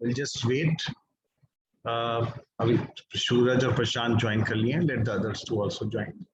We'll just wait. अभी सूरज और प्रशांत join कर लिए हैं. Let the others to also join.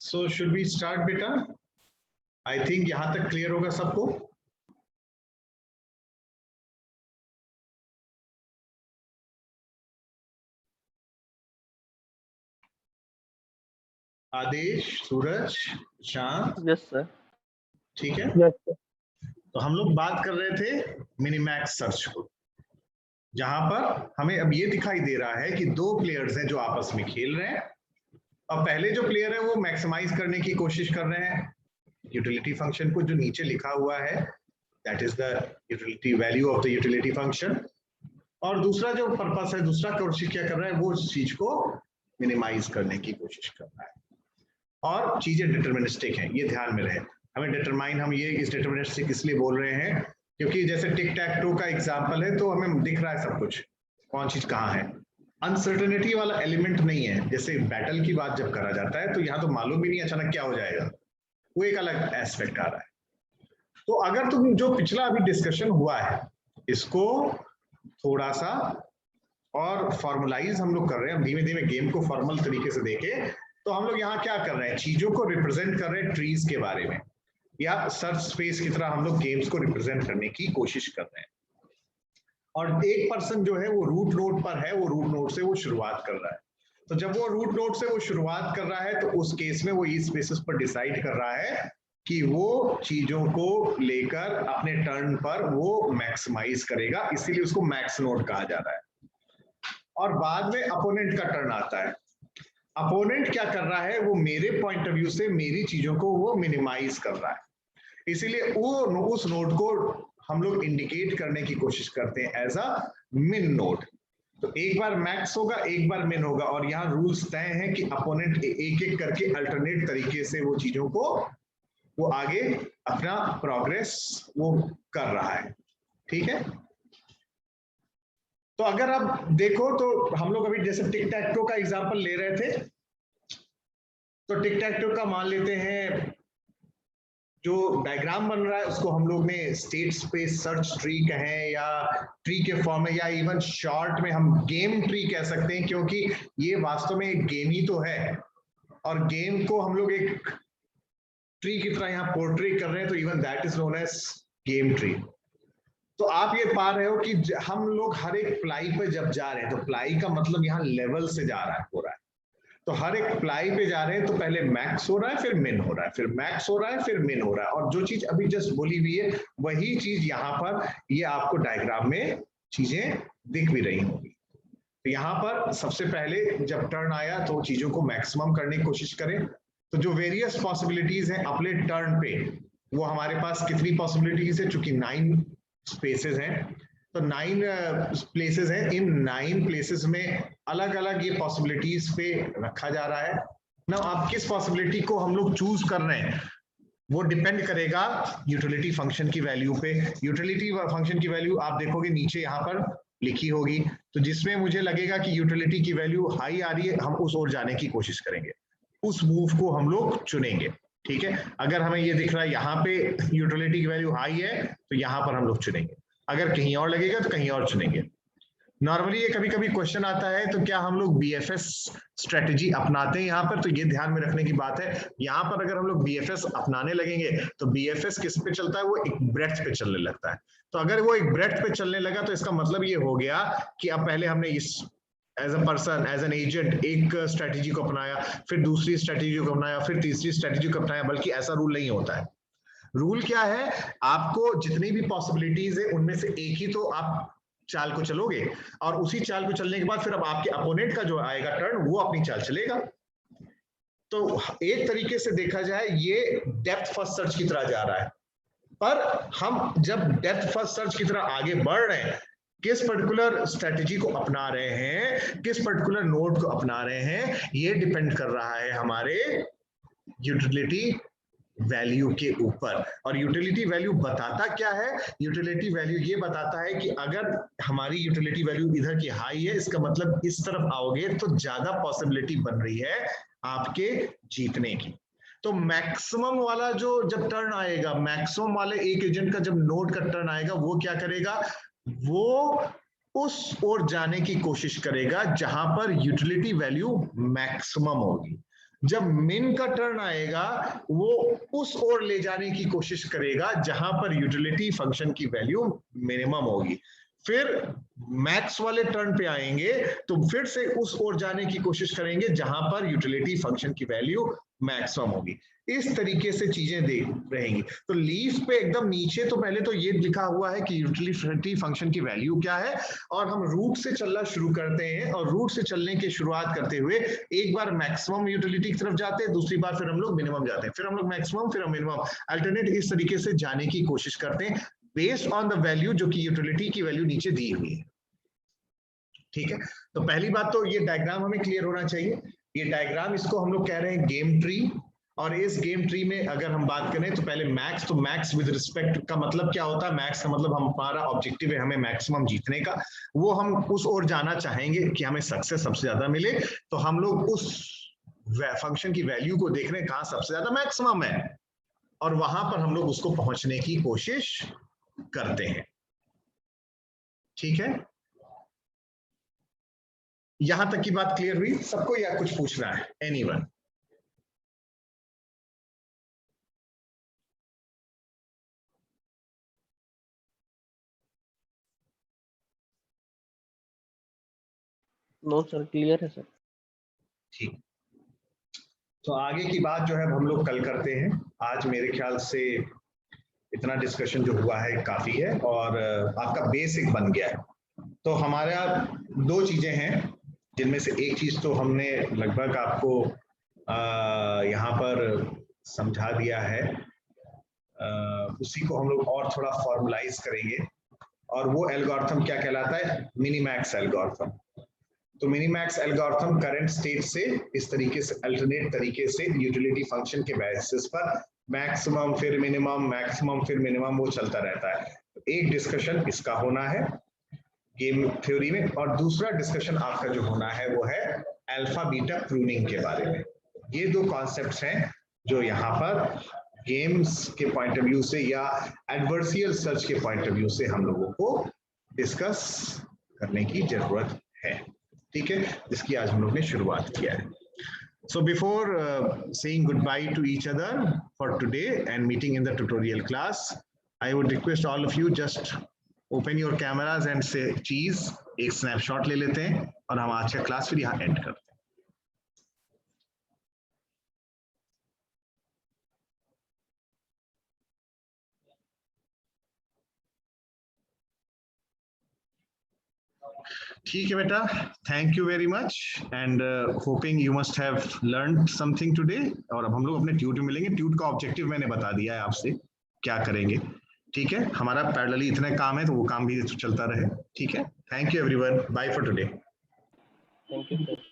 So should we start बेटा? I think यहाँ तक क्लियर होगा सबको. आदेश, सूरज, शांत. Yes sir. ठीक है. Yes sir. तो हम लोग बात कर रहे थे मिनिमैक्स सर्च को, जहां पर हमें अब ये दिखाई दे रहा है कि दो प्लेयर्स हैं जो आपस में खेल रहे हैं. अब पहले जो प्लेयर है वो मैक्सिमाइज करने की कोशिश कर रहे हैं यूटिलिटी फंक्शन को, जो नीचे लिखा हुआ है, that is the utility value of the utility function. और दूसरा जो पर्पस है, दूसरा कोशिश क्या कर रहा है, वो उस चीज को मिनिमाइज करने की कोशिश कर रहा है. और चीजें डिटरमिनिस्टिक हैं, ये ध्यान में रहे. हमें डिटरमाइन, हम ये इस डिटरमिनिस्टिक इसलिए बोल रहे हैं क्योंकि जैसे टिक टैक टू का एग्जांपल है, तो हमें दिख रहा है सब कुछ, कौन चीज कहाँ है. अनसर्टेनिटी वाला एलिमेंट नहीं है. जैसे बैटल की बात जब करा जाता है तो यहाँ तो मालूम भी नहीं अचानक क्या हो जाएगा, वो एक अलग एस्पेक्ट आ रहा है. तो अगर तुम जो पिछला अभी डिस्कशन हुआ है इसको थोड़ा सा और फॉर्मुलाइज हम लोग कर रहे हैं, हम धीमे धीमे गेम को फॉर्मल तरीके से देखें, तो हम लोग यहाँ क्या कर रहे हैं, चीजों को रिप्रेजेंट कर रहे हैं ट्रीज के बारे में, या सर्च स्पेस की तरह हम लोग गेम्स को रिप्रेजेंट करने की कोशिश कर रहे हैं. और एक पर्सन जो है वो रूट नोड पर है, वो रूट नोड से वो शुरुआत कर रहा है. तो जब वो रूट नोड से वो शुरुआत कर रहा है तो उस केस में वो इस बेसिस पर डिसाइड कर रहा है कि वो चीजों को लेकर अपने टर्न पर वो मैक्सिमाइज करेगा, इसीलिए उसको मैक्स नोड कहा जा रहा है. और बाद में अपोनेंट का टर्न आता है. अपोनेंट क्या कर रहा है, वो मेरे पॉइंट ऑफ व्यू से मेरी चीजों को वो मिनिमाइज कर रहा है, इसीलिए वो उस नोड को हम लोग इंडिकेट करने की कोशिश करते हैं एज अ मिन नोड. तो एक बार मैक्स होगा, एक बार मिन होगा, और यहाँ रूल्स तय हैं कि अपोनेंट एक एक करके अल्टरनेट तरीके से वो चीजों को वो आगे अपना प्रोग्रेस वो कर रहा है. ठीक है. तो अगर आप देखो तो हम लोग अभी जैसे टिक टैक टो का एग्जांपल ले रहे थे, तो टिक टैक टो का मान लेते हैं जो डायग्राम बन रहा है उसको हम लोग ने स्टेट स्पेस सर्च ट्री कहें, या ट्री के फॉर्म में, या इवन शॉर्ट में हम गेम ट्री कह सकते हैं, क्योंकि ये वास्तव में एक गेम ही तो है और गेम को हम लोग एक ट्री की तरह यहाँ पोर्ट्रे कर रहे हैं, तो even that is known as game tree. तो आप ये पा रहे हो कि हम लोग हर एक प्लाई पे जब जा रहे हैं, तो प्लाई का मतलब यहाँ लेवल से जा रहा है, हो रहा है. तो हर एक प्लाई पे जा रहे हैं तो पहले मैक्स हो रहा है, फिर मिन हो रहा है, फिर मैक्स हो रहा है, फिर मिन हो रहा है. और जो चीज अभी जस्ट बोली हुई है वही चीज यहाँ पर ये आपको डायग्राम में चीजें दिख भी रही होंगी. तो यहाँ पर सबसे पहले जब टर्न आया तो चीजों को मैक्सिमम करने की कोशिश करें. तो जो वेरियस पॉसिबिलिटीज हैं अपने टर्न पे, वो हमारे पास कितनी पॉसिबिलिटीज है, चूंकि 9 स्पेसेस हैं, तो 9 प्लेसेस हैं, इन 9 प्लेसेस में अलग अलग ये पॉसिबिलिटीज पे रखा जा रहा है ना। आप किस पॉसिबिलिटी को हम लोग चूज कर रहे हैं वो डिपेंड करेगा यूटिलिटी फंक्शन की वैल्यू पे। यूटिलिटी फंक्शन की वैल्यू आप देखोगे नीचे यहाँ पर लिखी होगी, तो जिसमें मुझे लगेगा कि यूटिलिटी की वैल्यू हाई आ रही है, हम उस ओर जाने की कोशिश करेंगे, उस मूव को हम लोग चुनेंगे। ठीक है, अगर हमें ये दिख रहा है यहाँ पे यूटिलिटी की वैल्यू हाई है तो यहाँ पर हम लोग चुनेंगे, अगर कहीं और लगेगा तो कहीं और चुनेंगे। नॉर्मली ये कभी कभी क्वेश्चन आता है तो क्या हम लोग बीएफएस स्ट्रेटजी अपनाते हैं यहाँ पर, तो ये ध्यान में रखने की बात है। यहाँ पर अगर हम लोग बीएफएस अपनाने लगेंगे तो बीएफएस किस पे चलता है, वो एक ब्रेड्थ पे चलने लगता है। तो अगर वो एक ब्रेड्थ पे चलने लगा तो इसका मतलब ये हो गया कि अब पहले हमने इस as a person, as an agent एक स्ट्रेटेजी को अपनाया, फिर दूसरी स्ट्रेटेजी को अपनाया, फिर तीसरी स्ट्रेटेजी को अपनाया, बल्कि ऐसा रूल नहीं होता है। रूल क्या है, आपको जितनी भी पॉसिबिलिटीज है उनमें से एक ही तो आप चाल को चलोगे, और उसी चाल को चलने के बाद फिर अब आपके अपोनेंट का जो आएगा टर्न वो अपनी चाल चलेगा। तो एक तरीके से देखा जाए ये डेप्थ फर्स्ट सर्च की तरह जा रहा है, पर हम जब डेप्थ फर्स्ट सर्च की तरह आगे बढ़ रहे हैं, किस पर्टिकुलर स्ट्रेटेजी को अपना रहे हैं, किस पर्टिकुलर नोड को अपना रहे हैं, ये डिपेंड कर रहा है हमारे यूटिलिटी वैल्यू के ऊपर। और यूटिलिटी वैल्यू बताता क्या है, यूटिलिटी वैल्यू ये बताता है कि अगर हमारी यूटिलिटी वैल्यू इधर की हाई है, इसका मतलब इस तरफ आओगे तो ज्यादा पॉसिबिलिटी बन रही है आपके जीतने की। तो मैक्सिमम वाला जो जब टर्न आएगा, मैक्सिमम वाले एक एजेंट का जब नोड का टर्न आएगा, वो क्या करेगा, वो उस ओर जाने की कोशिश करेगा जहां पर यूटिलिटी वैल्यू मैक्सिमम होगी। जब मिन का टर्न आएगा वो उस ओर ले जाने की कोशिश करेगा जहां पर यूटिलिटी फंक्शन की वैल्यू मिनिमम होगी। फिर मैक्स वाले टर्न पे आएंगे तो फिर से उस ओर जाने की कोशिश करेंगे जहां पर यूटिलिटी फंक्शन की वैल्यू मैक्सिमम होगी। इस तरीके से चीजें देख रहेंगी। तो लीफ पे एकदम नीचे तो पहले तो ये लिखा हुआ है कि यूटिलिटी फंक्शन की वैल्यू क्या है, और हम रूट से चलना शुरू करते हैं, और रूट से चलने की शुरुआत करते हुए एक बार मैक्सिमम यूटिलिटी की तरफ जाते हैं, दूसरी बार फिर हम लोग मिनिमम जाते हैं, फिर हम लोग मैक्सिमम, फिर हम मिनिमम, अल्टरनेट इस तरीके से जाने की कोशिश करते हैं बेस्ड ऑन द वैल्यू जो कि यूटिलिटी की वैल्यू नीचे दी हुई है। ठीक है, तो पहली बात तो ये डायग्राम हमें क्लियर होना चाहिए। ये डायग्राम, इसको हम लोग कह रहे हैं गेम ट्री, और इस गेम ट्री में अगर हम बात करें तो पहले मैक्स, तो मैक्स विद रिस्पेक्ट का मतलब क्या होता है, मैक्स का मतलब हमारा ऑब्जेक्टिव है हमें मैक्सिमम जीतने का, वो हम उस ओर जाना चाहेंगे कि हमें सक्सेस सबसे ज्यादा मिले। तो हम लोग उस फंक्शन की वैल्यू को देख रहे हैं कहां सबसे ज्यादा मैक्सिमम है, और वहां पर हम लोग उसको पहुंचने की कोशिश करते हैं। ठीक है, यहां तक की बात क्लियर हुई सबको, या कुछ पूछना है एनीवन? नो सर, क्लियर है सर। ठीक, तो आगे की बात जो है हम लोग कल करते हैं। आज मेरे ख्याल से इतना डिस्कशन जो हुआ है काफी है, और आपका बेसिक बन गया है। तो हमारा दो चीजें हैं जिनमें से एक चीज तो हमने लगभग आपको यहाँ पर समझा दिया है, उसी को हम लोग और थोड़ा फॉर्मुलाइज करेंगे, और वो एल्गोरिथम क्या कहलाता है, मिनीमैक्स एल्गोरिथम। तो मिनीमैक्स एल्गोरिथम करंट स्टेट से इस तरीके से अल्टरनेट तरीके से यूटिलिटी फंक्शन के बेसिस पर मैक्सिमम फिर मिनिमम, मैक्सिमम फिर मिनिमम, वो चलता रहता है। एक डिस्कशन इसका होना है गेम थ्योरी में, और दूसरा डिस्कशन आपका जो होना है वो है अल्फा बीटा प्रूनिंग के बारे में। ये दो कॉन्सेप्ट्स हैं जो यहाँ पर गेम्स के पॉइंट ऑफ व्यू से या एडवर्सियल सर्च के पॉइंट ऑफ व्यू से हम लोगों को डिस्कस करने की जरूरत है। ठीक है, जिसकी आज हम लोग ने शुरुआत किया है। So before saying goodbye to each other for today and meeting in the tutorial class, I would request all of you just open your cameras and say cheese, एक snapshot ले लेते हैं और हम आज का क्लास फिर यहाँ एंड करते हैं। ठीक है बेटा, thank you very much, and hoping you must have learned something today. और अब हम लोग अपने ट्यूट में मिलेंगे। ट्यूट का ऑब्जेक्टिव मैंने बता दिया है आपसे क्या करेंगे। ठीक है, हमारा पैरेलली इतने काम है तो वो काम भी चलता रहे। ठीक है, thank you everyone, bye for today. Thank you sir.